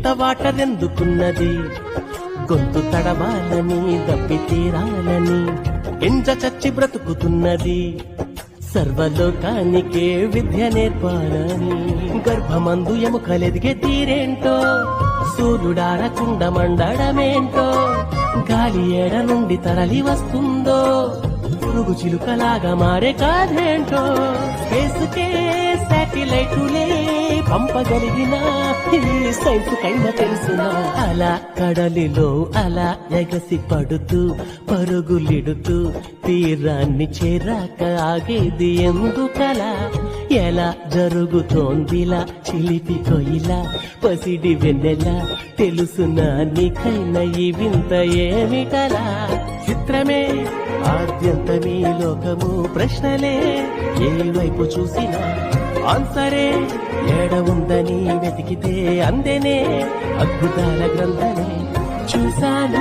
ఇంత వాటర్ ఎందుకున్నది, గొంతు తడవాలని దప్పి తీరాలని ఎంజ చచ్చి బ్రతుకుతున్నది, సర్వలోకానికే విద్య నేర్పాలని. గర్భమందు ఎముకలెదిగే తీరేంటో, సూర్యుడారకుండా మండడమేంటో, గాలి ఏడ నుండి తరలి వస్తుందో, పురుగు చిలుకలాగా మారే కాదేంటో. స్పేసుకే శాటిలైటులే పంపగలిగిన ఈ సైన్స్ కైనా తెలుసునా. అలా కడలిలో అలా ఎగసి పడుతూ పరుగులిడుతూ తీరాన్ని చేరాక ఆగేది ఎందుకలా, ఎలా జరుగుతోందిలా చిలిపి కొయిలా పసిడి వెన్నెలా, తెలుసునా నీకైనా ఈ వింత ఏమిటలా. చిత్రమే ఆద్యంతమీ లోకము, ప్రశ్నలే ఏ వైపు చూసినా ఆన్సరే ఏడ ఉందని వెతికితే అందెనే అద్భుతాల గ్రంథమే చూశాను.